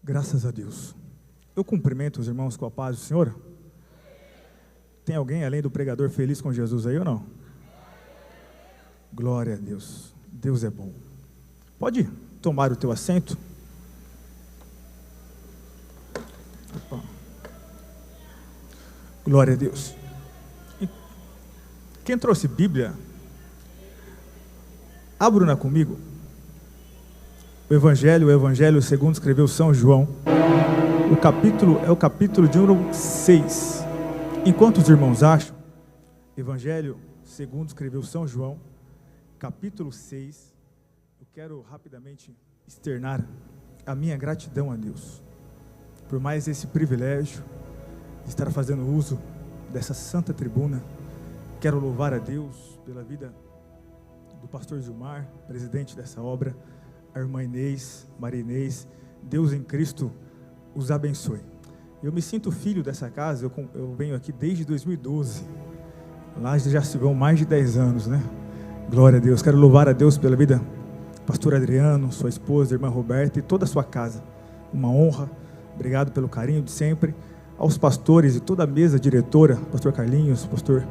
Graças a Deus. Eu cumprimento os irmãos com a paz do Senhor. Tem alguém além do pregador feliz com Jesus aí ou não? Glória a Deus. Deus é bom. Pode tomar o teu assento. Opa. Glória a Deus. Quem trouxe Bíblia, abra comigo. O Evangelho segundo escreveu São João. O capítulo é o capítulo de número 6. Enquanto os irmãos acham, Evangelho segundo escreveu São João, capítulo 6. Eu quero rapidamente externar a minha gratidão a Deus por mais esse privilégio de estar fazendo uso dessa santa tribuna. Quero louvar a Deus pela vida do pastor Gilmar, presidente dessa obra, a irmã Inês, Maria Inês. Deus em Cristo os abençoe. Eu me sinto filho dessa casa, eu venho aqui desde 2012, lá já se vão mais de 10 anos, né? Glória a Deus. Quero louvar a Deus pela vida do pastor Adriano, sua esposa, a irmã Roberta e toda a sua casa. Uma honra, obrigado pelo carinho de sempre. Aos pastores e toda a mesa diretora, pastor Carlinhos, pastor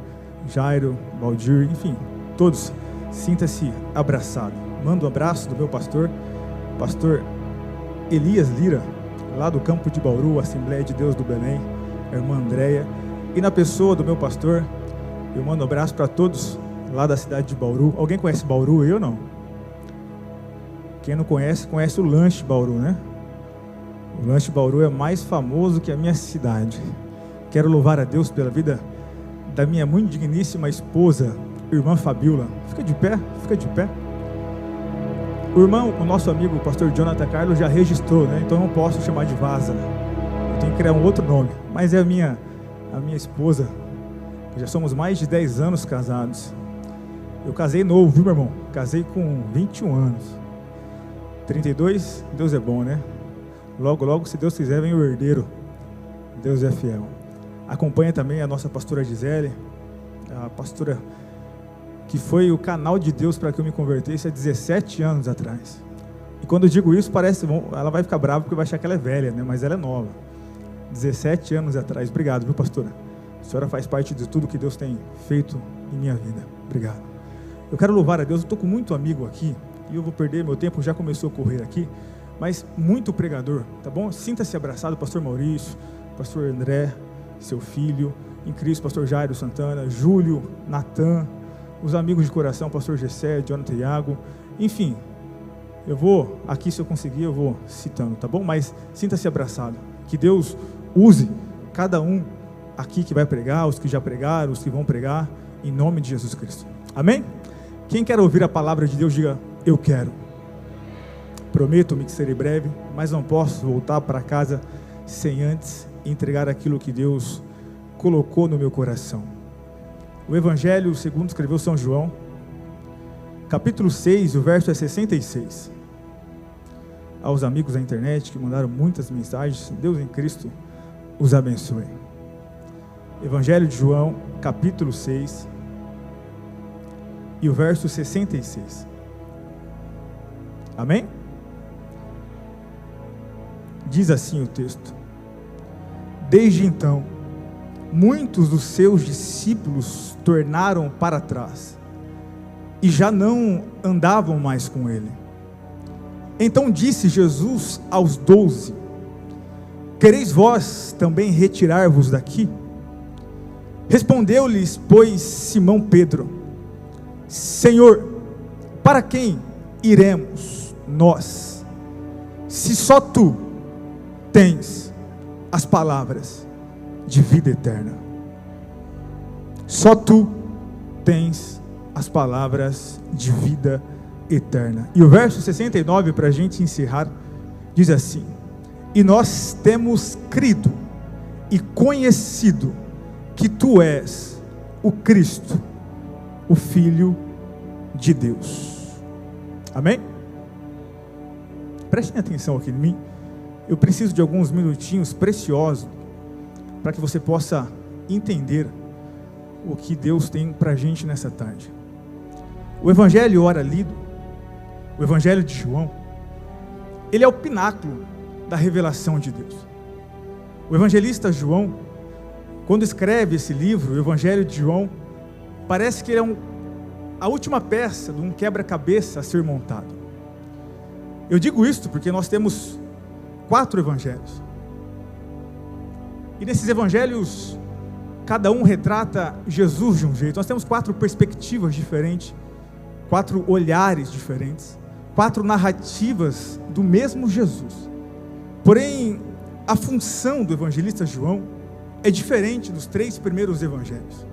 Jairo, Valdir, enfim, todos, sinta-se abraçado. Mando um abraço do meu pastor Elias Lira, lá do campo de Bauru, Assembleia de Deus do Belém, a irmã Andréia, e na pessoa do meu pastor, eu mando um abraço para todos lá da cidade de Bauru. Alguém conhece Bauru? Eu não. Quem não conhece, conhece o Lanche Bauru, né? O Lanche Bauru é mais famoso que a minha cidade. Quero louvar a Deus pela vida da minha muito digníssima esposa, irmã Fabiola. Fica de pé, fica de pé. O nosso amigo, o pastor Jonathan Carlos, já registrou, né? Então eu não posso chamar de Vaza. Eu tenho que criar um outro nome. Mas é a minha esposa. Já somos mais de 10 anos casados. Eu casei novo, viu, meu irmão? Casei com 21 anos. 32, Deus é bom, né? Logo, logo, se Deus quiser, vem o herdeiro. Deus é fiel. Acompanha também a nossa pastora Gisele, a pastora que foi o canal de Deus para que eu me convertesse há 17 anos atrás. E quando eu digo isso, parece, ela vai ficar brava porque vai achar que ela é velha, né? Mas ela é nova. 17 anos atrás. Obrigado, viu, pastora? A senhora faz parte de tudo que Deus tem feito em minha vida. Obrigado. Eu quero louvar a Deus. Eu estou com muito amigo aqui e eu vou perder meu tempo, já começou a correr aqui, mas muito pregador, tá bom? Sinta-se abraçado, pastor Maurício, pastor André, seu filho, em Cristo, pastor Jairo Santana, Júlio, Natan, os amigos de coração, pastor Gessé, Jonathan Iago, enfim, eu vou, aqui se eu conseguir, eu vou citando, tá bom? Mas sinta-se abraçado, que Deus use cada um aqui que vai pregar, os que já pregaram, os que vão pregar, em nome de Jesus Cristo, amém? Quem quer ouvir a palavra de Deus, diga, eu quero. Prometo-me que serei breve, mas não posso voltar para casa sem antes entregar aquilo que Deus colocou no meu coração. O Evangelho segundo escreveu São João, capítulo 6, o verso é 66. Aos amigos da internet que mandaram muitas mensagens, Deus em Cristo os abençoe. Evangelho de João, capítulo 6, e o verso 66. Amém? Diz assim o texto: desde então, muitos dos seus discípulos tornaram para trás e já não andavam mais com ele. Então disse Jesus aos 12: quereis vós também retirar-vos daqui? Respondeu-lhes, pois, Simão Pedro: Senhor, para quem iremos nós, se só tu tens as palavras de vida eterna? Só tu tens as palavras de vida eterna. E o verso 69, para a gente encerrar, diz assim: e nós temos crido e conhecido que tu és o Cristo, o Filho de Deus. Amém? Prestem atenção aqui em mim. Eu preciso de alguns minutinhos preciosos para que você possa entender o que Deus tem para a gente nessa tarde. O Evangelho ora lido, o Evangelho de João, ele é o pináculo da revelação de Deus. O evangelista João, quando escreve esse livro, o Evangelho de João, parece que ele é a última peça de um quebra-cabeça a ser montado. Eu digo isto porque nós temos 4 evangelhos. E nesses evangelhos, cada um retrata Jesus de um jeito. Nós temos 4 perspectivas diferentes, 4 olhares diferentes, 4 narrativas do mesmo Jesus. Porém, a função do evangelista João é diferente dos 3 primeiros evangelhos.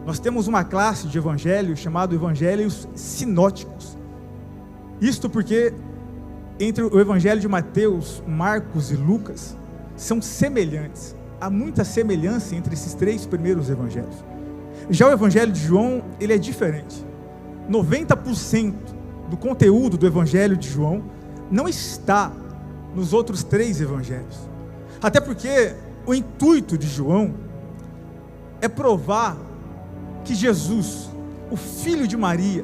Nós temos uma classe de evangelhos chamado evangelhos sinóticos. Isto porque entre o evangelho de Mateus, Marcos e Lucas são semelhantes. Há muita semelhança entre esses 3 primeiros evangelhos. Já o evangelho de João, ele é diferente. 90% do conteúdo do evangelho de João não está nos outros 3 evangelhos. Até porque o intuito de João é provar que Jesus, o filho de Maria,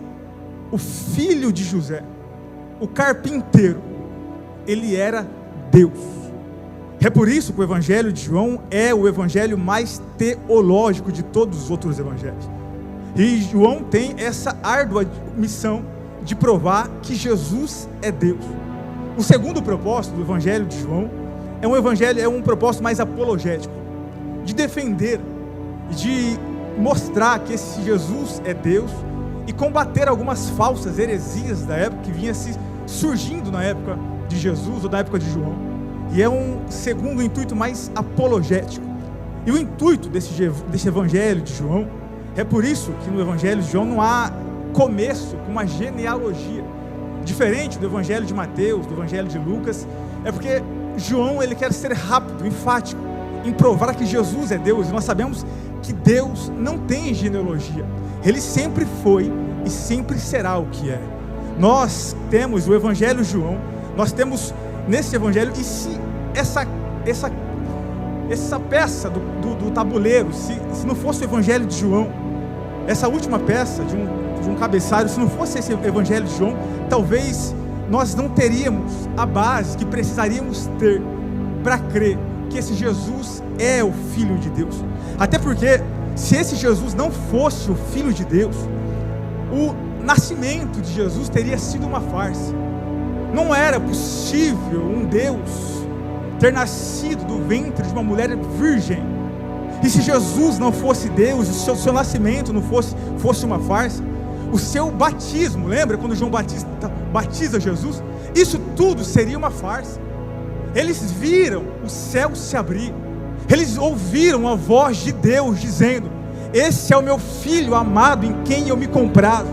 o filho de José, o carpinteiro, ele era Deus. É por isso que o evangelho de João é o evangelho mais teológico de todos os outros evangelhos. E João tem essa árdua missão de provar que Jesus é Deus. O segundo propósito do evangelho de João é um propósito mais apologético, de defender, de mostrar que esse Jesus é Deus e combater algumas falsas heresias da época que vinha se surgindo na época de Jesus ou da época de João. E é um segundo intuito mais apologético. E o intuito desse evangelho de João, é por isso que no evangelho de João não há começo com uma genealogia, diferente do evangelho de Mateus, do evangelho de Lucas. É porque João, ele quer ser rápido, enfático, em provar que Jesus é Deus. E nós sabemos que Deus não tem genealogia. Ele sempre foi e sempre será o que é. Nós temos o evangelho de João, nós temos nesse evangelho, e se essa peça do tabuleiro, se não fosse o evangelho de João, essa última peça de um cabeçalho, se não fosse esse evangelho de João, talvez nós não teríamos a base que precisaríamos ter para crer que esse Jesus é o Filho de Deus. Até porque, se esse Jesus não fosse o Filho de Deus, o nascimento de Jesus teria sido uma farsa. Não era possível um Deus ter nascido do ventre de uma mulher virgem. E se Jesus não fosse Deus, se o seu nascimento não fosse uma farsa, o seu batismo, lembra quando João Batista batiza Jesus? Isso tudo seria uma farsa. Eles viram o céu se abrir, eles ouviram a voz de Deus dizendo: esse é o meu filho amado em quem eu me comprazo.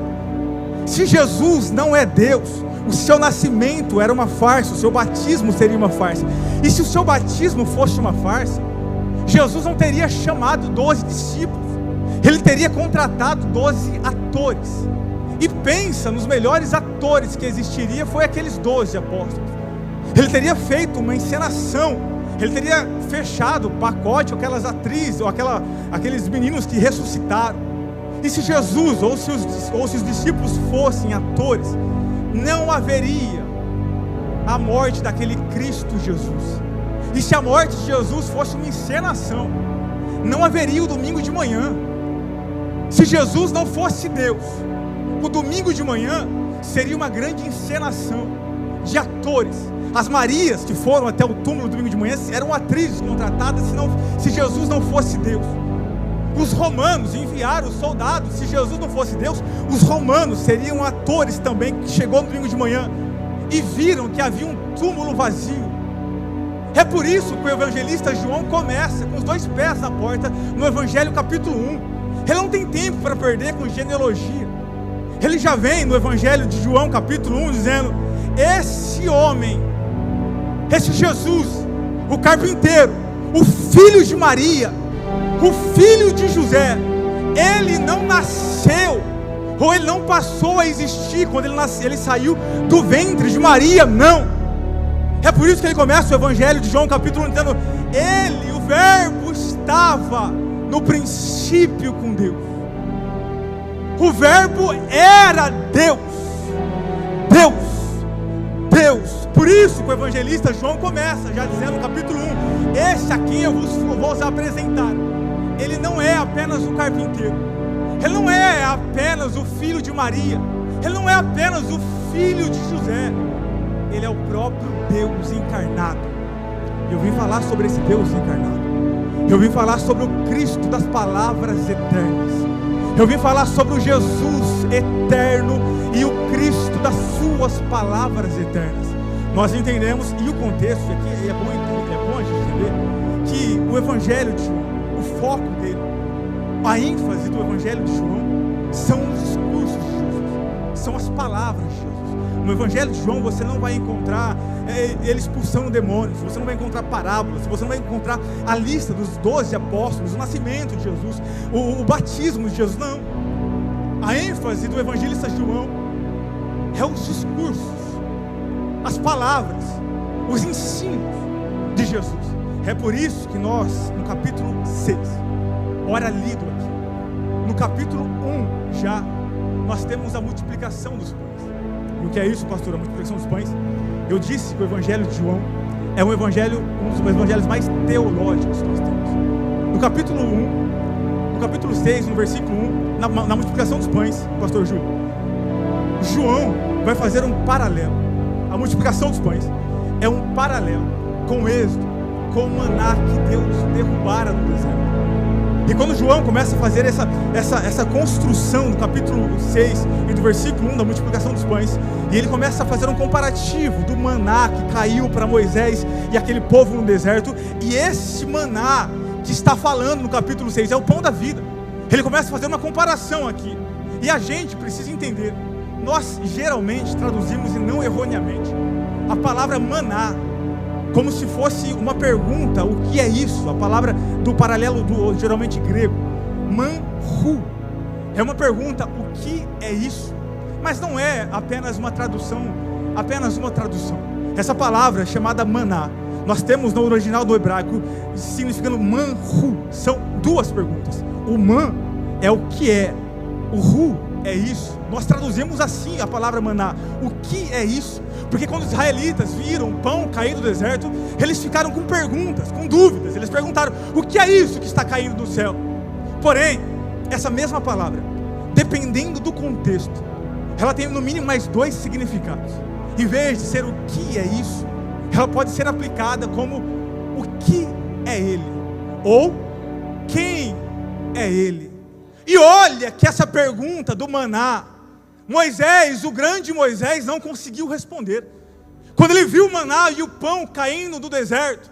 Se Jesus não é Deus, o seu nascimento era uma farsa, o seu batismo seria uma farsa. E se o seu batismo fosse uma farsa, Jesus não teria chamado 12 discípulos, ele teria contratado 12 atores. E pensa nos melhores atores que existiria, foi aqueles 12 apóstolos. Ele teria feito uma encenação, ele teria fechado o pacote com aquelas atrizes, ou aqueles meninos que ressuscitaram. E se Jesus, ou se os discípulos fossem atores, não haveria a morte daquele Cristo Jesus. E se a morte de Jesus fosse uma encenação, não haveria o domingo de manhã. Se Jesus não fosse Deus, o domingo de manhã seria uma grande encenação de atores. As Marias que foram até o túmulo no domingo de manhã eram atrizes contratadas se Jesus não fosse Deus. Os romanos enviaram os soldados. Se Jesus não fosse Deus, os romanos seriam atores também, que chegou no domingo de manhã e viram que havia um túmulo vazio. É por isso que o evangelista João começa com os 2 pés na porta no evangelho capítulo 1. Ele não tem tempo para perder com genealogia. Ele já vem no evangelho de João capítulo 1 dizendo: esse homem, esse Jesus, o carpinteiro, o filho de Maria, o filho de José, ele não nasceu, ou ele não passou a existir quando ele nasceu, ele saiu do ventre de Maria, não. É por isso que ele começa o evangelho de João capítulo 1 dizendo: ele, o verbo, estava no princípio com Deus. O verbo era Deus. Deus. Por isso que o evangelista João começa já dizendo no capítulo 1: este a quem eu vos apresentar, ele não é apenas o carpinteiro, ele não é apenas o filho de Maria, ele não é apenas o filho de José, ele é o próprio Deus encarnado. Eu vim falar sobre esse Deus encarnado. Eu vim falar sobre o Cristo das palavras eternas. Eu vim falar sobre o Jesus eterno e o Cristo das suas palavras eternas. Nós entendemos, e o contexto aqui é bom a gente entender, que o Evangelho de João, o foco dele, a ênfase do Evangelho de João, são os discursos de Jesus, são as palavras de Jesus. No Evangelho de João você não vai encontrar ele expulsando demônios, você não vai encontrar parábolas, você não vai encontrar a lista dos 12 apóstolos, o nascimento de Jesus, o batismo de Jesus, não. A ênfase do evangelista João é os discursos, as palavras, os ensinos de Jesus. É por isso que nós, no capítulo 6, ora lido aqui, no capítulo 1 já, nós temos a multiplicação dos pães. E o que é isso, pastor? A multiplicação dos pães? Eu disse que o evangelho de João é um dos evangelhos mais teológicos que nós temos. No capítulo 1, no capítulo 6, no versículo 1, na multiplicação dos pães, pastor Júlio, João vai fazer um paralelo. A multiplicação dos pães é um paralelo com o êxodo, com o maná que Deus derrubara no deserto. E quando João começa a fazer essa construção do capítulo 6 e do versículo 1 da multiplicação dos pães, e ele começa a fazer um comparativo do maná que caiu para Moisés e aquele povo no deserto, e esse maná que está falando no capítulo 6 é o pão da vida. Ele começa a fazer uma comparação aqui, e a gente precisa entender, nós geralmente traduzimos, e não erroneamente, a palavra maná como se fosse uma pergunta: o que é isso? A palavra do paralelo do geralmente grego, manhu, é uma pergunta: o que é isso? Mas não é apenas uma tradução. Essa palavra chamada maná, nós temos no original do hebraico significando manhu, são duas perguntas. O man é o que é, o hu é isso. Nós traduzimos assim a palavra maná: o que é isso? Porque quando os israelitas viram o pão cair do deserto, eles ficaram com perguntas, com dúvidas. Eles perguntaram: o que é isso que está caindo do céu? Porém, essa mesma palavra, dependendo do contexto, ela tem no mínimo mais dois significados. Em vez de ser o que é isso, ela pode ser aplicada como o que é ele, ou quem é ele. E olha que essa pergunta do maná, Moisés, o grande Moisés, não conseguiu responder. Quando ele viu o maná e o pão caindo do deserto,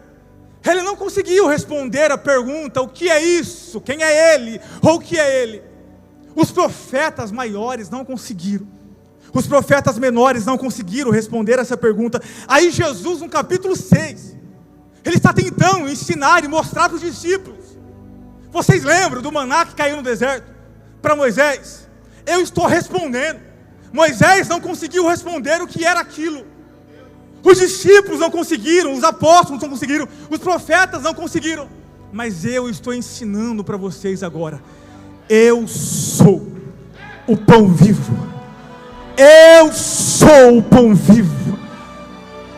ele não conseguiu responder a pergunta: o que é isso? Quem é ele? Ou o que é ele? Os profetas maiores não conseguiram. Os profetas menores não conseguiram responder essa pergunta. Aí Jesus, no capítulo 6, ele está tentando ensinar e mostrar para os discípulos: vocês lembram do maná que caiu no deserto para Moisés? Eu estou respondendo. Moisés não conseguiu responder o que era aquilo. Os discípulos não conseguiram, os apóstolos não conseguiram, os profetas não conseguiram. Mas eu estou ensinando para vocês agora. Eu sou o pão vivo. Eu sou o pão vivo.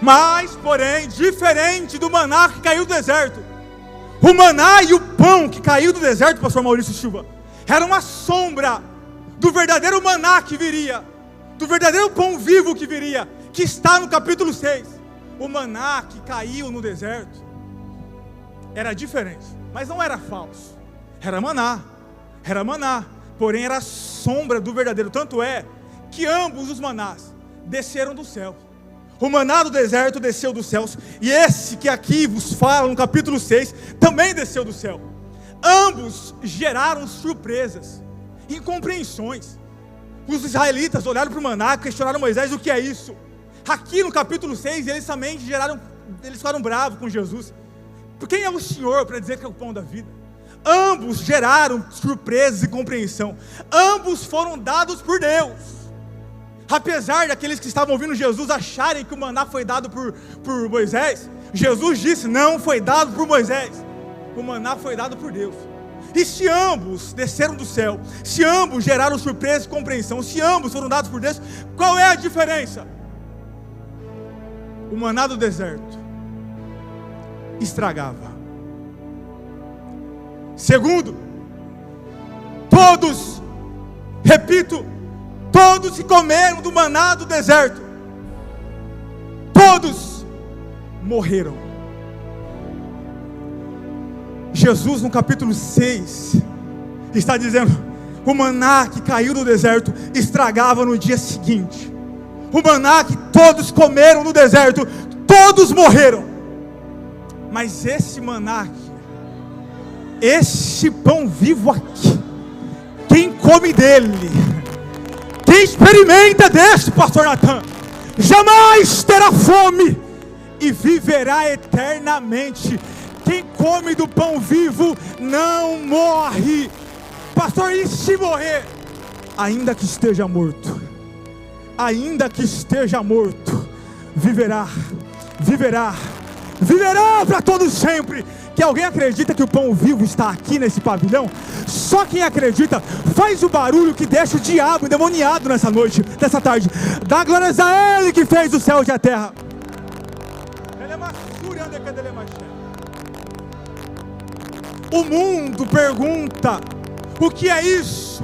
Mas, porém, diferente do maná que caiu do deserto, o maná e o pão que caiu do deserto, pastor Maurício Silva, era uma sombra do verdadeiro maná que viria, do verdadeiro pão vivo que viria, que está no capítulo 6. O maná que caiu no deserto era diferente, mas não era falso, era maná, porém era a sombra do verdadeiro. Tanto é que ambos os manás desceram do céu. O maná do deserto desceu dos céus, e esse que aqui vos fala no capítulo 6 também desceu do céu. Ambos geraram surpresas, incompreensões. Os israelitas olharam para o maná, questionaram Moisés: o que é isso? Aqui no capítulo 6 eles também ficaram bravos com Jesus: por quem é o Senhor para dizer que é o pão da vida? Ambos geraram surpresas e compreensão. Ambos foram dados por Deus. Apesar daqueles que estavam ouvindo Jesus acharem que o maná foi dado por Moisés, Jesus disse: não foi dado por Moisés, o maná foi dado por Deus. E se ambos desceram do céu, se ambos geraram surpresa e compreensão, se ambos foram dados por Deus, qual é a diferença? o maná do deserto estragava. Segundo, todos, repito, todos que comeram do maná do deserto, todos morreram. Jesus no capítulo 6 está dizendo: o maná que caiu do deserto estragava no dia seguinte. O maná que todos comeram no deserto, todos morreram. Mas esse maná aqui, esse pão vivo aqui, quem come dele, quem experimenta desse, pastor Natan, jamais terá fome e viverá eternamente. Quem come do pão vivo não morre. Pastor, e se morrer? Ainda que esteja morto, ainda que esteja morto, viverá, viverá, viverá para todo sempre. Que alguém acredita que o pão vivo está aqui nesse pavilhão? Só quem acredita, faz o barulho que deixa o diabo endemoniado nessa noite, nessa tarde. Dá glórias a Ele que fez o céu e a terra. O mundo pergunta: o que é isso?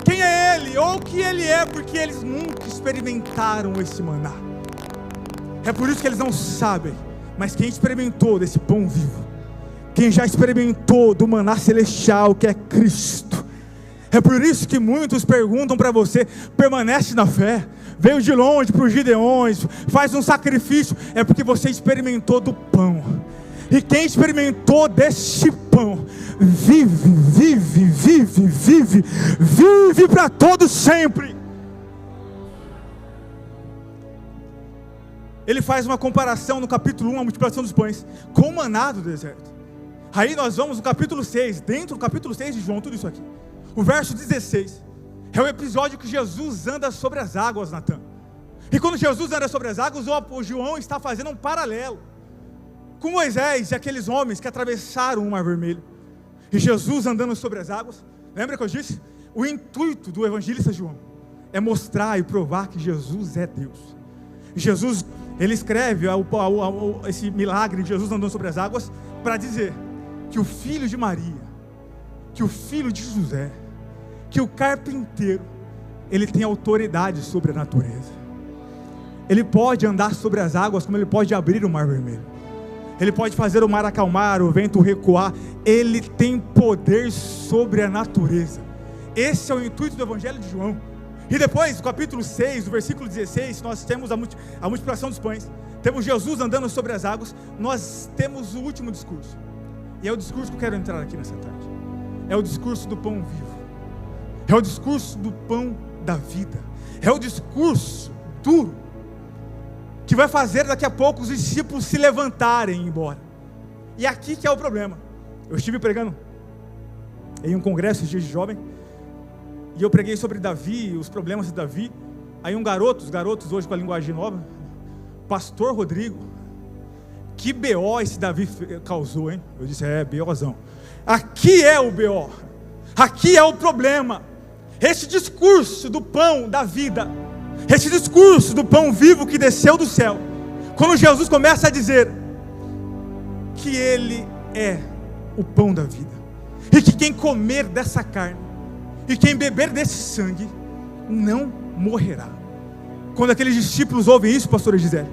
Quem é Ele? Ou o que Ele é? Porque eles nunca experimentaram esse maná. É por isso que eles não sabem. Mas quem experimentou desse pão vivo, quem já experimentou do maná celestial que é Cristo, é por isso que muitos perguntam para você: permanece na fé, veio de longe para os Gideões, faz um sacrifício. É porque você experimentou do pão. E quem experimentou desse pão, vive, vive, vive, vive, vive para todo sempre. Ele faz uma comparação no capítulo 1, a multiplicação dos pães, com o maná do deserto. Aí nós vamos no capítulo 6, dentro do capítulo 6 de João, tudo isso aqui. O verso 16, é o episódio que Jesus anda sobre as águas, Natan. E quando Jesus anda sobre as águas, o João está fazendo um paralelo com Moisés e aqueles homens que atravessaram o Mar Vermelho. E Jesus andando sobre as águas. Lembra que eu disse? O intuito do evangelista João é mostrar e provar que Jesus é Deus. Jesus, ele escreve esse milagre de Jesus andando sobre as águas para dizer que o filho de Maria, que o filho de José, que o carpinteiro, ele tem autoridade sobre a natureza. Ele pode andar sobre as águas como ele pode abrir o Mar Vermelho. Ele pode fazer o mar acalmar, o vento recuar. Ele tem poder sobre a natureza. Esse é o intuito do Evangelho de João. E depois, no capítulo 6, no versículo 16, nós temos a multiplicação dos pães. Temos Jesus andando sobre as águas. Nós temos o último discurso. E é o discurso que eu quero entrar aqui nessa tarde. É o discurso do pão vivo. É o discurso do pão da vida. É o discurso duro que vai fazer daqui a pouco os discípulos se levantarem e ir embora. E aqui que é o problema. Eu estive pregando em um congresso esses dias de jovem, e eu preguei sobre Davi, os problemas de Davi. Aí os garotos hoje com a linguagem nova: pastor Rodrigo, que BO esse Davi causou, hein? Eu disse: BOzão. Aqui é o BO, aqui é o problema. Esse discurso do pão da vida, esse discurso do pão vivo que desceu do céu, quando Jesus começa a dizer que Ele é o pão da vida, e que quem comer dessa carne, e quem beber desse sangue, não morrerá. Quando aqueles discípulos ouvem isso, pastora Gisele,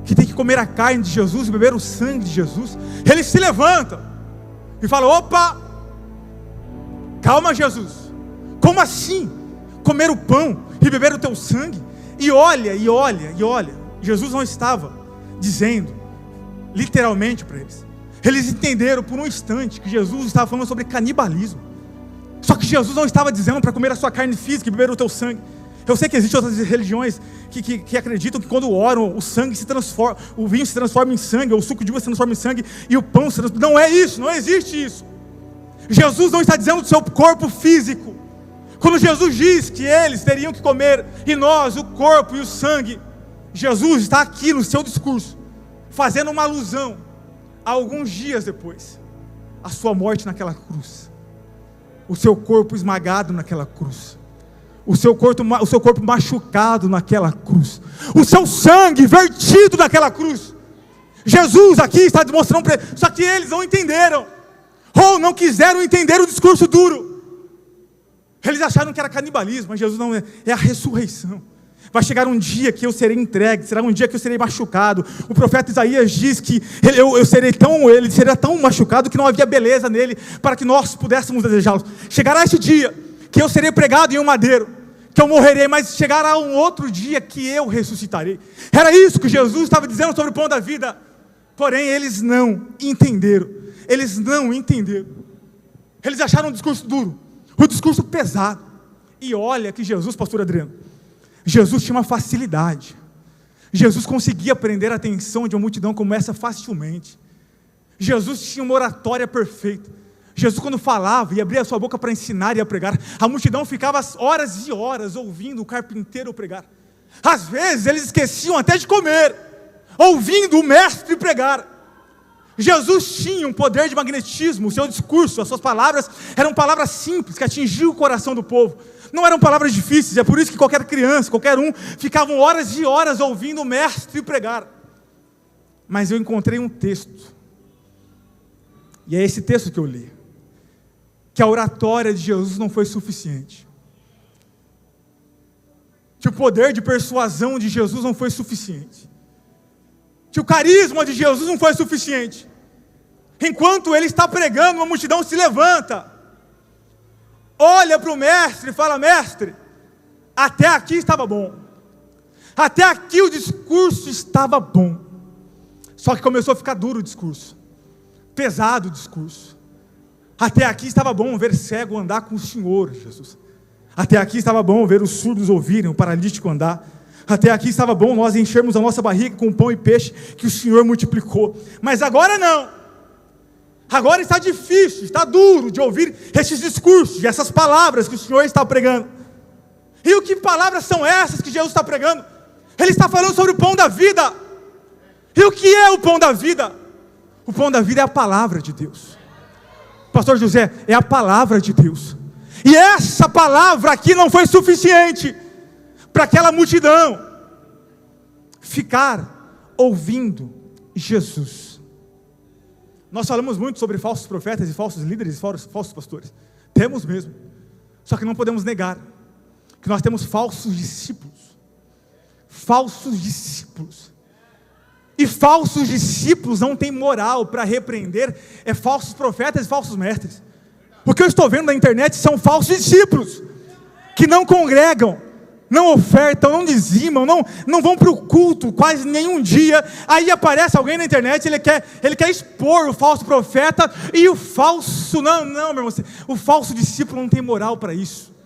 que tem que comer a carne de Jesus e beber o sangue de Jesus, eles se levantam e falam: opa, calma Jesus, como assim? Comer o pão e beber o teu sangue? E olha, Jesus não estava dizendo literalmente para eles. Eles entenderam por um instante que Jesus estava falando sobre canibalismo. Só que Jesus não estava dizendo para comer a sua carne física e beber o teu sangue. Eu sei que existem outras religiões que acreditam que quando oram, o sangue se transforma, o vinho se transforma em sangue, ou o suco de uva se transforma em sangue, e o pão se transforma. Não é isso, não existe isso. Jesus não está dizendo do seu corpo físico. Quando Jesus diz que eles teriam que comer, e nós, o corpo e o sangue, Jesus está aqui no seu discurso, fazendo uma alusão a alguns dias depois, a sua morte naquela cruz, o seu corpo esmagado naquela cruz, o seu corpo machucado naquela cruz, o seu sangue vertido naquela cruz. Jesus aqui está demonstrando para eles, só que eles não entenderam, ou não quiseram entender o discurso duro. Eles acharam que era canibalismo, mas Jesus não é, é a ressurreição. Vai chegar um dia que eu serei entregue, será um dia que eu serei machucado. O profeta Isaías diz que ele seria tão machucado que não havia beleza nele para que nós pudéssemos desejá-lo. Chegará esse dia que eu serei pregado em um madeiro, que eu morrerei, mas chegará um outro dia que eu ressuscitarei. Era isso que Jesus estava dizendo sobre o pão da vida. Porém, eles não entenderam. Eles não entenderam. Eles acharam o discurso duro, o discurso pesado. E olha que Jesus, pastor Adriano, Jesus tinha uma facilidade. Jesus conseguia prender a atenção de uma multidão como essa facilmente. Jesus tinha uma oratória perfeita. Jesus, quando falava e abria a sua boca para ensinar e a pregar, a multidão ficava horas e horas ouvindo o carpinteiro pregar. Às vezes eles esqueciam até de comer, ouvindo o mestre pregar. Jesus tinha um poder de magnetismo, o seu discurso, as suas palavras eram palavras simples que atingiam o coração do povo. Não eram palavras difíceis, é por isso que qualquer criança, qualquer um, ficavam horas e horas ouvindo o mestre pregar. Mas eu encontrei um texto, e é esse texto que eu li, que a oratória de Jesus não foi suficiente, que o poder de persuasão de Jesus não foi suficiente, que o carisma de Jesus não foi suficiente. Enquanto ele está pregando, uma multidão se levanta, olha para o mestre e fala: mestre, até aqui estava bom, até aqui o discurso estava bom, só que começou a ficar duro o discurso, pesado o discurso. Até aqui estava bom ver cego andar com o Senhor, Jesus. Até aqui estava bom ver os surdos ouvirem, o paralítico andar. Até aqui estava bom nós enchermos a nossa barriga com pão e peixe que o Senhor multiplicou. Mas agora não. Agora está difícil, está duro de ouvir esses discursos, e essas palavras que o Senhor está pregando. E o que palavras são essas que Jesus está pregando? Ele está falando sobre o pão da vida. E o que é o pão da vida? O pão da vida é a palavra de Deus. Pastor José, é a palavra de Deus. E essa palavra aqui não foi suficiente para aquela multidão ficar ouvindo Jesus. Nós falamos muito sobre falsos profetas e falsos líderes e falsos pastores. Temos mesmo. Só que não podemos negar que nós temos falsos discípulos. Falsos discípulos. E falsos discípulos não têm moral para repreender falsos profetas e falsos mestres. O que eu estou vendo na internet são falsos discípulos, que não congregam, não ofertam, não dizimam, não vão para o culto quase nenhum dia. Aí aparece alguém na internet, ele quer expor o falso profeta e o falso, não, meu irmão, o falso discípulo não tem moral para isso,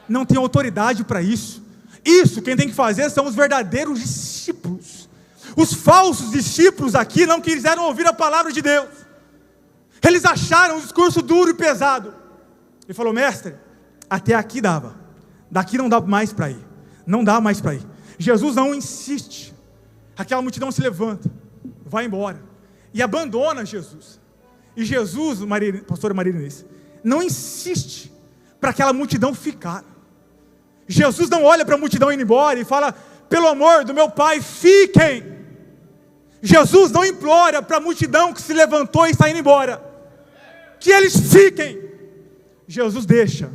não tem autoridade para isso. Isso quem tem que fazer são os verdadeiros discípulos. Os falsos discípulos aqui não quiseram ouvir a palavra de Deus. Eles acharam um discurso duro e pesado. Ele falou: mestre, até aqui dava, daqui não dá mais para ir, não dá mais para ir. Jesus não insiste. Aquela multidão se levanta, vai embora e abandona Jesus. E Jesus, pastora Maria Inês, não insiste para aquela multidão ficar. Jesus não olha para a multidão indo embora e fala: pelo amor do meu Pai, fiquem. Jesus não implora para a multidão que se levantou e está indo embora que eles fiquem. Jesus deixa,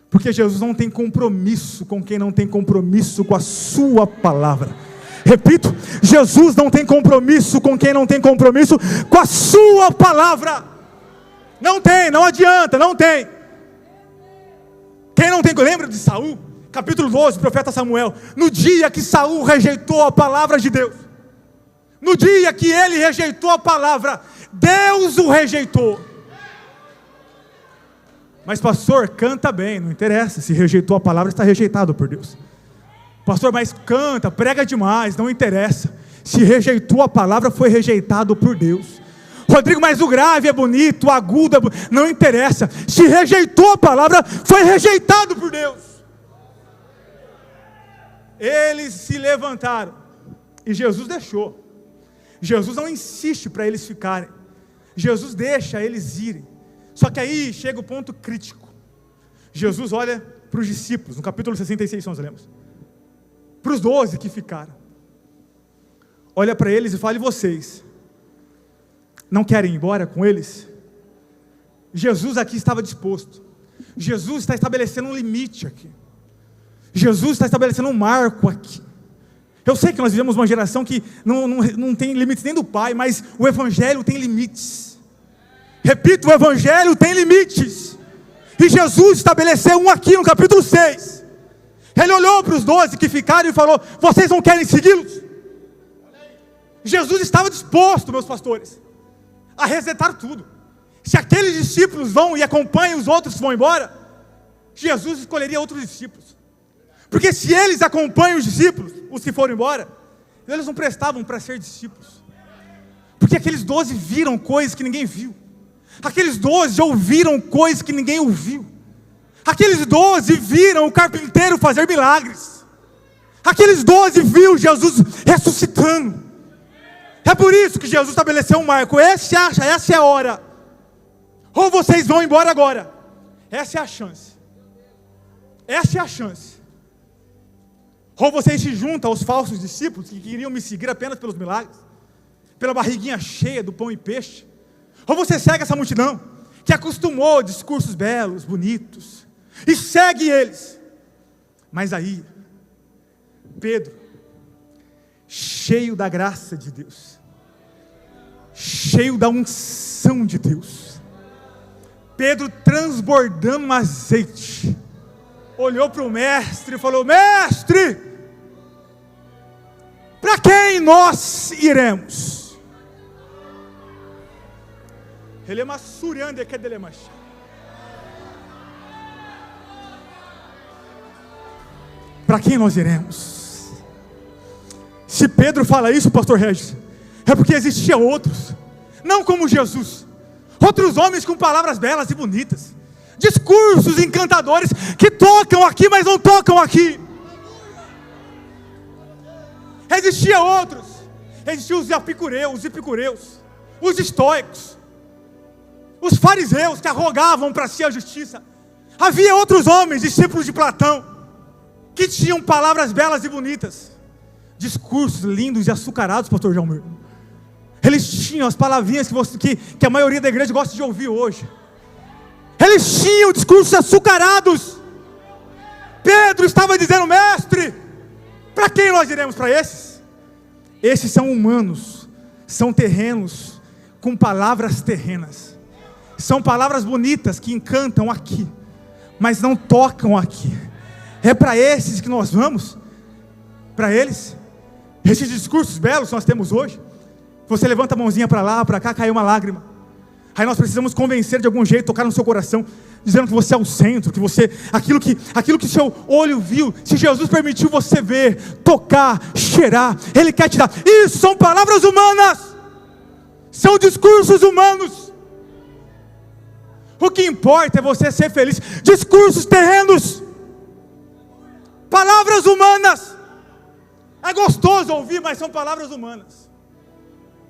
porque Jesus não tem compromisso com quem não tem compromisso com a sua palavra. Repito, Jesus não tem compromisso com quem não tem compromisso com a sua palavra. Não tem, não adianta, não tem. Quem não tem, lembra de Saul? Capítulo 12, profeta Samuel. No dia que Saul rejeitou a palavra de Deus, no dia que ele rejeitou a palavra, Deus o rejeitou. Mas pastor, canta bem, não interessa, se rejeitou a palavra, está rejeitado por Deus. Pastor, mas canta, prega demais, não interessa, se rejeitou a palavra, foi rejeitado por Deus. Rodrigo, mas o grave é bonito, o agudo é bonito, não interessa, se rejeitou a palavra, foi rejeitado por Deus. Eles se levantaram, e Jesus deixou. Jesus não insiste para eles ficarem, Jesus deixa eles irem. Só que aí chega o ponto crítico. Jesus olha para os discípulos, no capítulo 66, nós lemos. Para os 12 que ficaram. Olha para eles e fala: e vocês? Não querem ir embora com eles? Jesus aqui estava disposto. Jesus está estabelecendo um limite aqui. Jesus está estabelecendo um marco aqui. Eu sei que nós vivemos uma geração que não tem limites nem do Pai, mas o Evangelho tem limites. Repito, o Evangelho tem limites. E Jesus estabeleceu um aqui no capítulo 6. Ele olhou para os 12 que ficaram e falou: vocês não querem segui-los? Jesus estava disposto, meus pastores, a resetar tudo. Se aqueles discípulos vão e acompanham os outros que vão embora, Jesus escolheria outros discípulos. Porque se eles acompanham os discípulos, os que foram embora, eles não prestavam para ser discípulos. Porque aqueles 12 viram coisas que ninguém viu. Aqueles 12 ouviram coisas que ninguém ouviu. Aqueles 12 viram o carpinteiro fazer milagres. Aqueles 12 viram Jesus ressuscitando. É por isso que Jesus estabeleceu um marco. Essa é a hora. Ou vocês vão embora agora. Essa é a chance. Essa é a chance. Ou vocês se juntam aos falsos discípulos que queriam me seguir apenas pelos milagres, pela barriguinha cheia do pão e peixe. Ou você segue essa multidão que acostumou a discursos belos, bonitos, e segue eles. Mas aí, Pedro, cheio da graça de Deus, cheio da unção de Deus, Pedro transbordando azeite, olhou para o mestre e falou: mestre, para quem nós iremos? Ele é maçurando, que ele é macho. Para quem nós iremos? Se Pedro fala isso, pastor Regis, é porque existiam outros, não como Jesus, outros homens com palavras belas e bonitas, discursos encantadores que tocam aqui, mas não tocam aqui. Existiam outros, existiam os epicureus, os estoicos, os fariseus que arrogavam para si a justiça. Havia outros homens, discípulos de Platão, que tinham palavras belas e bonitas, discursos lindos e açucarados, pastor Jalmir. Eles tinham as palavrinhas que a maioria da igreja gosta de ouvir hoje. Eles tinham discursos açucarados. Pedro estava dizendo: mestre, para quem nós iremos? Para esses? Esses são humanos, são terrenos, com palavras terrenas. São palavras bonitas que encantam aqui, mas não tocam aqui. É para esses que nós vamos? Para eles? Esses discursos belos que nós temos hoje, você levanta a mãozinha para lá, para cá, cai uma lágrima. Aí nós precisamos convencer de algum jeito, tocar no seu coração, dizendo que você é o centro, que você, aquilo que seu olho viu, se Jesus permitiu você ver, tocar, cheirar, Ele quer te dar. Isso são palavras humanas, são discursos humanos. O que importa é você ser feliz. Discursos terrenos, palavras humanas. É gostoso ouvir, mas são palavras humanas,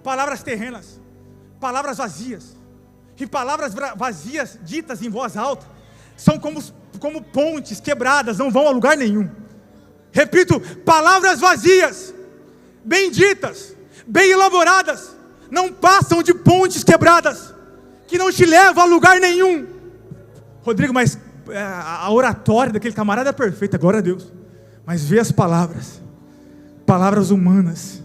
palavras terrenas, palavras vazias. E palavras vazias ditas em voz alta são como pontes quebradas, não vão a lugar nenhum. Repito, palavras vazias, bem ditas, bem elaboradas, não passam de pontes quebradas, que não te levam a lugar nenhum. Rodrigo, mas a oratória daquele camarada é perfeita, glória a Deus. Mas vê as palavras humanas.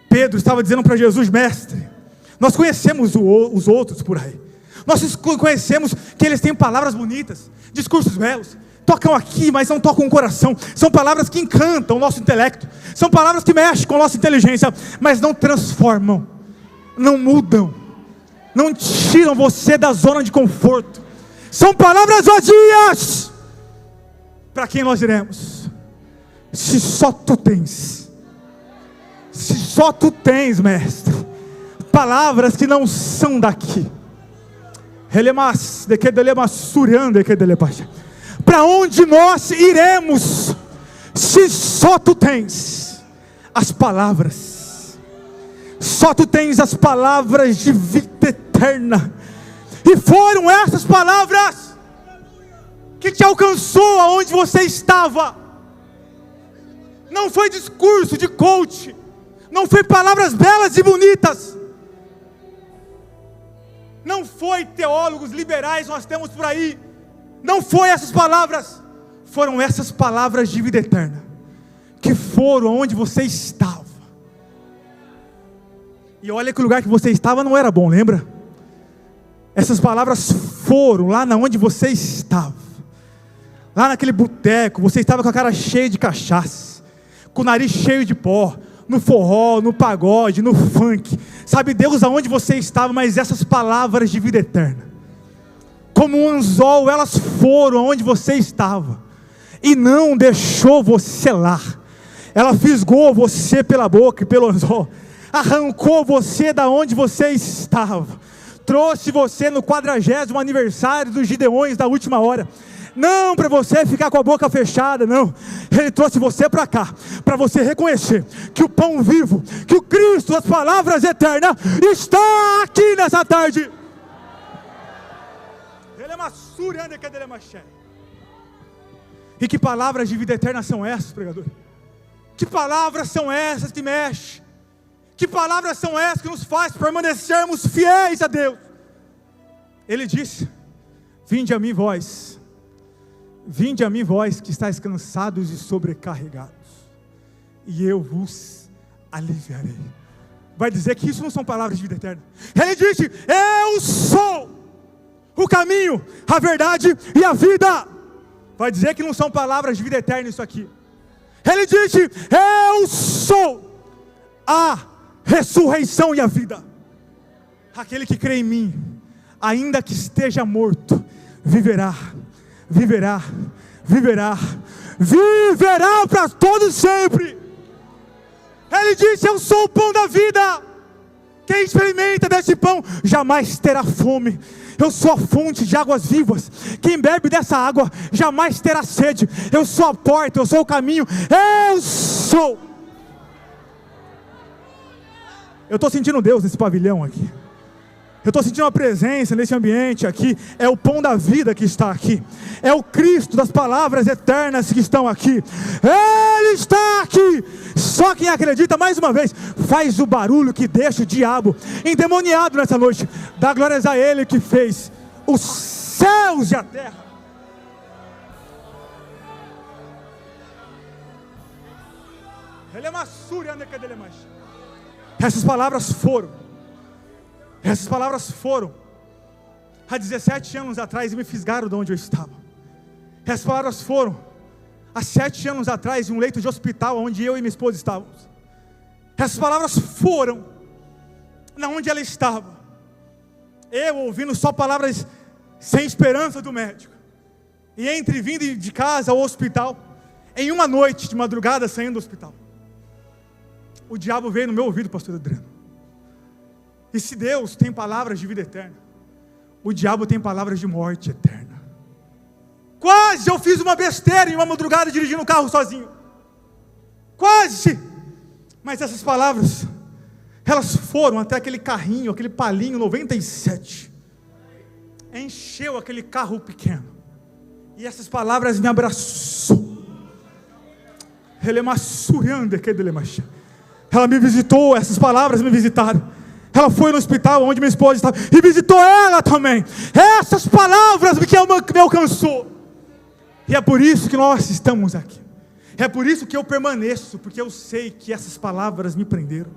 Pedro estava dizendo para Jesus: mestre, nós conhecemos os outros por aí, nós conhecemos que eles têm palavras bonitas, discursos belos, tocam aqui, mas não tocam o coração. São palavras que encantam o nosso intelecto, são palavras que mexem com a nossa inteligência, mas não transformam, não mudam, não tiram você da zona de conforto. São palavras vazias. Para quem nós iremos? Se só tu tens, mestre, palavras que não são daqui. Para onde nós iremos, se só tu tens as palavras? Só tu tens as palavras de vida eterna. E foram essas palavras que te alcançou aonde você estava. Não foi discurso de coach, não foi palavras belas e bonitas, não foi teólogos liberais nós temos por aí, não foi essas palavras, foram essas palavras de vida eterna, que foram aonde você estava. E olha que o lugar que você estava não era bom, lembra? Essas palavras foram lá na onde você estava, lá naquele boteco, você estava com a cara cheia de cachaça, com o nariz cheio de pó, no forró, no pagode, no funk, sabe Deus aonde você estava, mas essas palavras de vida eterna, como um anzol, elas foram aonde você estava, e não deixou você lá, ela fisgou você pela boca e pelo anzol, arrancou você da onde você estava, trouxe você no 40º aniversário dos Gideões da última hora, não para você ficar com a boca fechada, não, Ele trouxe você para cá, para você reconhecer que o pão vivo, que o Cristo das palavras eternas, está aqui nessa tarde. E que palavras de vida eterna são essas, pregador? Que palavras são essas que mexem? Que palavras são essas que nos faz permanecermos fiéis a Deus? Ele disse: vinde a mim vós que estáis cansados e sobrecarregados, e eu vos aliviarei. Vai dizer que isso não são palavras de vida eterna? Ele disse: eu sou o caminho, a verdade e a vida. Vai dizer que não são palavras de vida eterna isso aqui? Ele disse: eu sou a ressurreição e a vida. Aquele que crê em mim, ainda que esteja morto, viverá, viverá, viverá, viverá para todo sempre. Ele disse: eu sou o pão da vida, quem experimenta desse pão jamais terá fome. Eu sou a fonte de águas vivas, quem bebe dessa água jamais terá sede. Eu sou a porta, eu sou o caminho, eu sou. Eu estou sentindo Deus nesse pavilhão aqui, eu estou sentindo a presença nesse ambiente aqui. É o pão da vida que está aqui, é o Cristo das palavras eternas que estão aqui, Ele está aqui. Só quem acredita, mais uma vez, faz o barulho que deixa o diabo endemoniado nessa noite. Dá glórias a Ele que fez os céus e a terra. Essas palavras foram há 17 anos atrás e me fisgaram de onde eu estava. Essas palavras foram há 7 anos atrás em um leito de hospital onde eu e minha esposa estávamos. Essas palavras foram na onde ela estava, eu ouvindo só palavras sem esperança do médico, e entre vindo de casa ao hospital, em uma noite de madrugada saindo do hospital, o diabo veio no meu ouvido, pastor Adriano. E se Deus tem palavras de vida eterna, o diabo tem palavras de morte eterna. Quase eu fiz uma besteira em uma madrugada dirigindo o carro sozinho, quase, mas essas palavras, elas foram até aquele carrinho, aquele Palinho 97, encheu aquele carro pequeno, e essas palavras me abraçou. Ela me visitou, essas palavras me visitaram. Ela foi no hospital onde minha esposa estava e visitou ela também. Essas palavras que me alcançou. E é por isso que nós estamos aqui. É por isso que eu permaneço, porque eu sei que essas palavras me prenderam.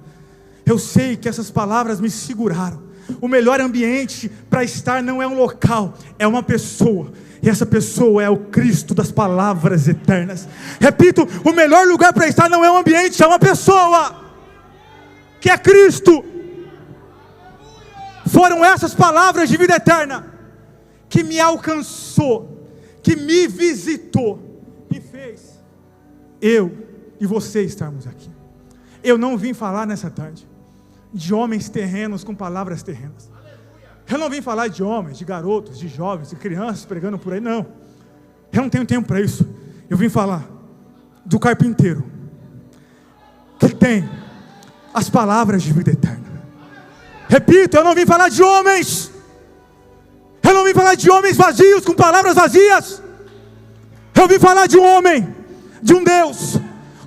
Eu sei que essas palavras me seguraram. O melhor ambiente para estar não é um local, é uma pessoa. E essa pessoa é o Cristo das palavras eternas. Repito, o melhor lugar para estar não é um ambiente, é uma pessoa, que é Cristo. Foram essas palavras de vida eterna que me alcançou, que me visitou e fez eu e você estarmos aqui. Eu não vim falar nessa tarde de homens terrenos com palavras terrenas. Eu não vim falar de homens, de garotos, de jovens, de crianças pregando por aí, não. Eu não tenho tempo para isso. Eu vim falar do carpinteiro, que tem as palavras de vida eterna. Repito, eu não vim falar de homens. Eu não vim falar de homens vazios, com palavras vazias. Eu vim falar de um homem, de um Deus,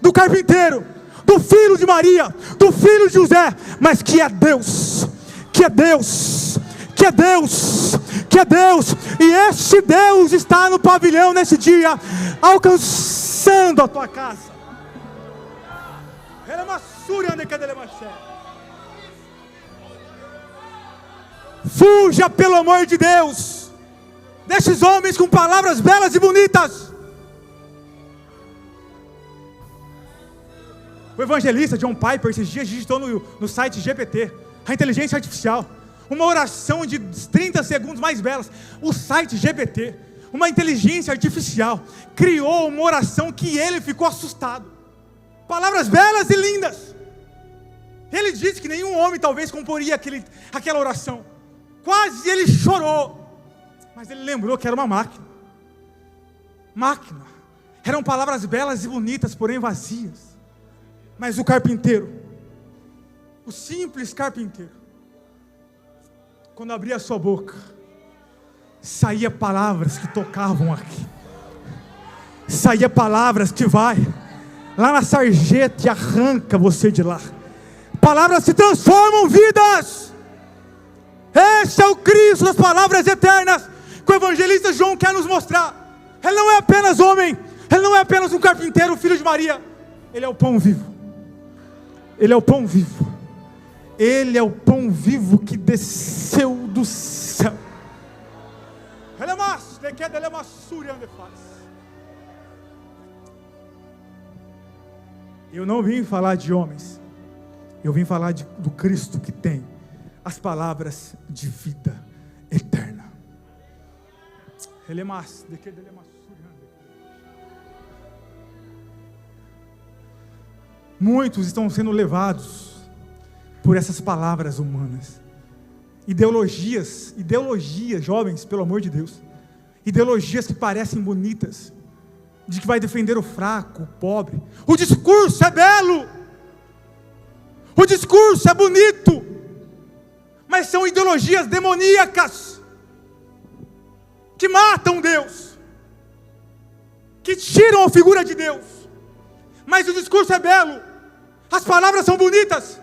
do carpinteiro, do filho de Maria, do filho de José, mas que é Deus, que é Deus, que é Deus, que é Deus. E esse Deus está no pavilhão nesse dia, alcançando a tua casa. Fuja, pelo amor de Deus, desses homens com palavras belas e bonitas. O evangelista John Piper esses dias digitou no site GPT, a inteligência artificial, uma oração de 30 segundos mais belas. O site GPT, uma inteligência artificial, criou uma oração que ele ficou assustado. Palavras belas e lindas. Ele disse que nenhum homem talvez comporia aquela oração. Quase ele chorou, mas ele lembrou que era uma máquina. Eram palavras belas e bonitas, porém vazias. Mas o carpinteiro, o simples carpinteiro, quando abria a sua boca, saía palavras que tocavam aqui, saía palavras que vai lá na sarjeta e arranca você de lá. Palavras que transformam vidas. Esse é o Cristo das palavras eternas que o evangelista João quer nos mostrar. Ele não é apenas homem, ele não é apenas um carpinteiro, filho de Maria. Ele é o pão vivo. Ele é o pão vivo. Ele é o pão vivo que desceu do céu. Eu não vim falar de homens, eu vim falar do Cristo que tem as palavras de vida eterna. Muitos estão sendo levados por essas palavras humanas, ideologias, jovens, pelo amor de Deus, ideologias que parecem bonitas, de que vai defender o fraco, o pobre. O discurso é belo, o discurso é bonito, mas são ideologias demoníacas, que matam Deus, que tiram a figura de Deus. Mas o discurso é belo, as palavras são bonitas,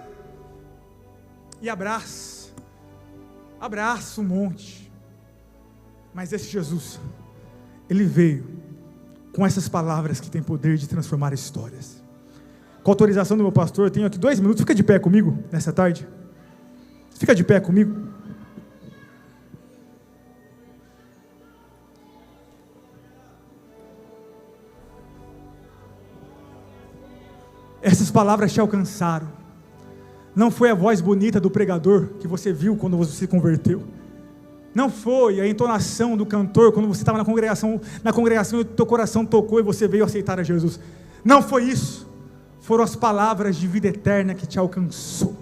e abraça um monte. Mas esse Jesus, ele veio com essas palavras que têm poder de transformar histórias. Com a autorização do meu pastor, eu tenho aqui 2 minutos. Fica de pé comigo nessa tarde. Fica de pé comigo. Essas palavras te alcançaram. Não foi a voz bonita do pregador que você viu quando você se converteu. Não foi a entonação do cantor quando você estava na congregação e o teu coração tocou e você veio aceitar a Jesus. Não foi isso. Foram as palavras de vida eterna que te alcançou.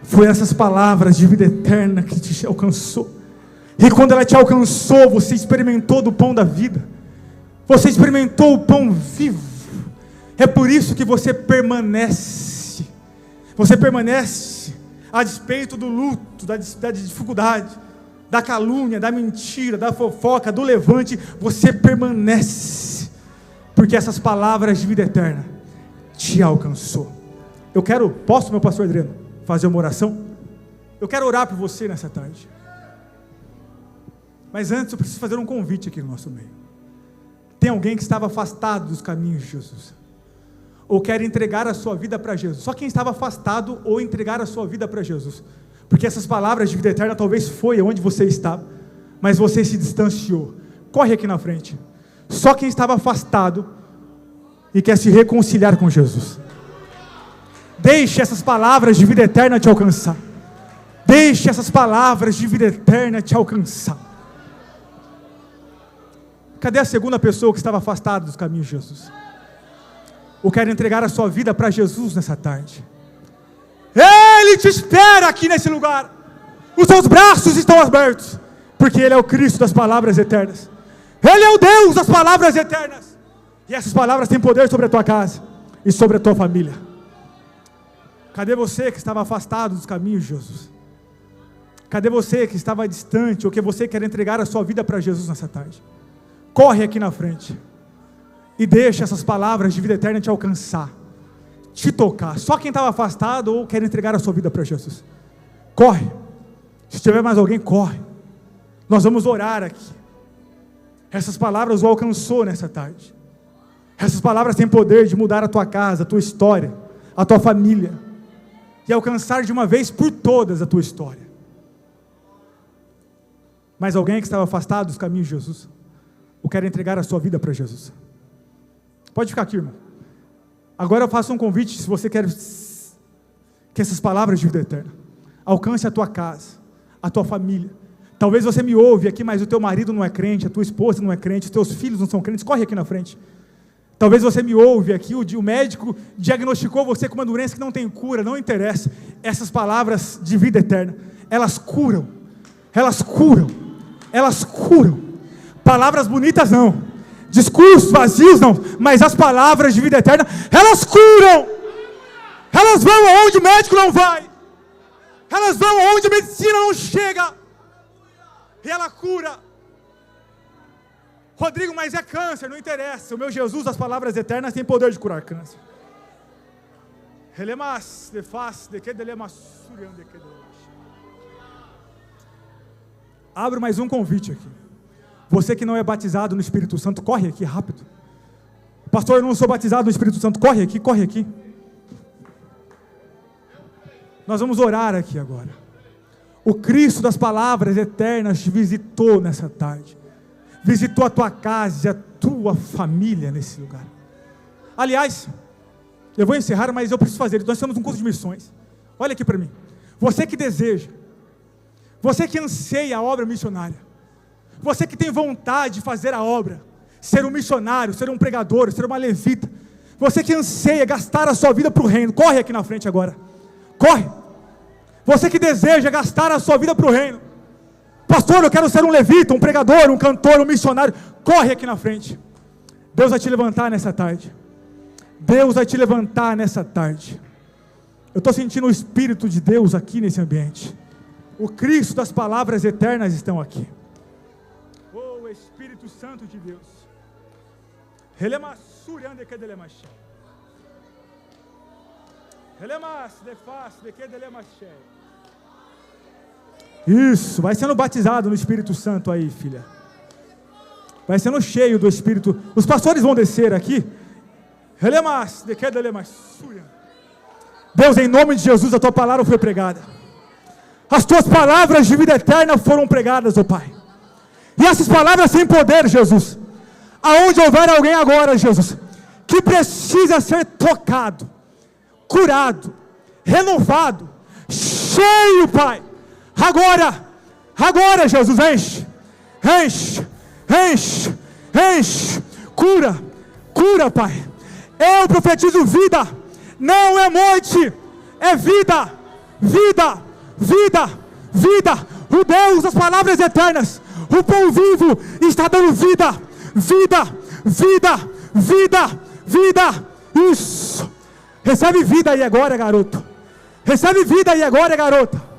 Foi essas palavras de vida eterna que te alcançou. E quando ela te alcançou, você experimentou do pão da vida. Você experimentou o pão vivo. É por isso que você permanece. Você permanece a despeito do luto, da dificuldade, da calúnia, da mentira, da fofoca, do levante. Você permanece, porque essas palavras de vida eterna te alcançou. Posso, meu pastor Adriano, fazer uma oração? Eu quero orar por você nessa tarde. Mas antes eu preciso fazer um convite aqui no nosso meio. Tem alguém que estava afastado dos caminhos de Jesus, ou quer entregar a sua vida para Jesus? Só quem estava afastado ou entregar a sua vida para Jesus, porque essas palavras de vida eterna talvez foi onde você estava, mas você se distanciou. Corre aqui na frente. Só quem estava afastado e quer se reconciliar com Jesus. Deixe essas palavras de vida eterna te alcançar. Deixe essas palavras de vida eterna te alcançar. Cadê a segunda pessoa que estava afastada dos caminhos de Jesus? Ou quer entregar a sua vida para Jesus nessa tarde? Ele te espera aqui nesse lugar. Os seus braços estão abertos, porque Ele é o Cristo das palavras eternas. Ele é o Deus das palavras eternas. E essas palavras têm poder sobre a tua casa e sobre a tua família. Cadê você que estava afastado dos caminhos de Jesus? Cadê você que estava distante, ou que você quer entregar a sua vida para Jesus nessa tarde? Corre aqui na frente. e deixa essas palavras de vida eterna te alcançar, te tocar. Só quem estava afastado ou quer entregar a sua vida para Jesus. Corre. Se tiver mais alguém, corre. Nós vamos orar aqui. Essas palavras o alcançou nessa tarde. Essas palavras têm poder de mudar a tua casa, a tua história, a tua família, e alcançar de uma vez por todas a tua história. Mas alguém que estava afastado dos caminhos de Jesus, ou quer entregar a sua vida para Jesus. Pode ficar aqui, irmão. Agora eu faço um convite, se você quer que essas palavras de vida eterna alcance a tua casa, a tua família. Talvez você me ouve aqui, mas o teu marido não é crente, a tua esposa não é crente, os teus filhos não são crentes, corre aqui na frente. Talvez você me ouve aqui, o médico diagnosticou você com uma doença que não tem cura, não interessa. Essas palavras de vida eterna, elas curam, elas curam, elas curam. Palavras bonitas não, discursos vazios não, mas as palavras de vida eterna, elas curam. Elas vão aonde o médico não vai, elas vão aonde a medicina não chega, e ela cura. Rodrigo, mas é câncer, não interessa. O meu Jesus, as palavras eternas, têm poder de curar câncer. Abro mais um convite aqui. Você que não é batizado no Espírito Santo, corre aqui rápido. Pastor, eu não sou batizado no Espírito Santo, corre aqui, corre aqui. Nós vamos orar aqui agora. O Cristo das palavras eternas te visitou nessa tarde. Visitou a tua casa e a tua família nesse lugar. Aliás, eu vou encerrar, mas eu preciso fazer. Nós temos um curso de missões. Olha aqui para mim. Você que deseja, você que anseia a obra missionária, você que tem vontade de fazer a obra, ser um missionário, ser um pregador, ser uma levita, você que anseia gastar a sua vida para o reino, corre aqui na frente agora. Corre. Você que deseja gastar a sua vida para o reino. Pastor, eu quero ser um levita, um pregador, um cantor, um missionário. Corre aqui na frente. Deus vai te levantar nessa tarde. Deus vai te levantar nessa tarde. Eu estou sentindo o Espírito de Deus aqui nesse ambiente. O Cristo das palavras eternas estão aqui. Oh, Espírito Santo de Deus. Isso, vai sendo batizado no Espírito Santo aí, filha. Vai sendo cheio do Espírito. Os pastores vão descer aqui. Deus, em nome de Jesus, a tua palavra foi pregada. As tuas palavras de vida eterna foram pregadas, ó Pai. E essas palavras têm poder, Jesus. Aonde houver alguém agora, Jesus, que precisa ser tocado, curado, renovado, cheio, Pai. Agora, Jesus, enche, cura, Pai. Eu profetizo vida, não é morte, é vida. O Deus das palavras eternas, o pão vivo, está dando vida. Isso. Recebe vida aí agora, garoto. Recebe vida aí agora, garota.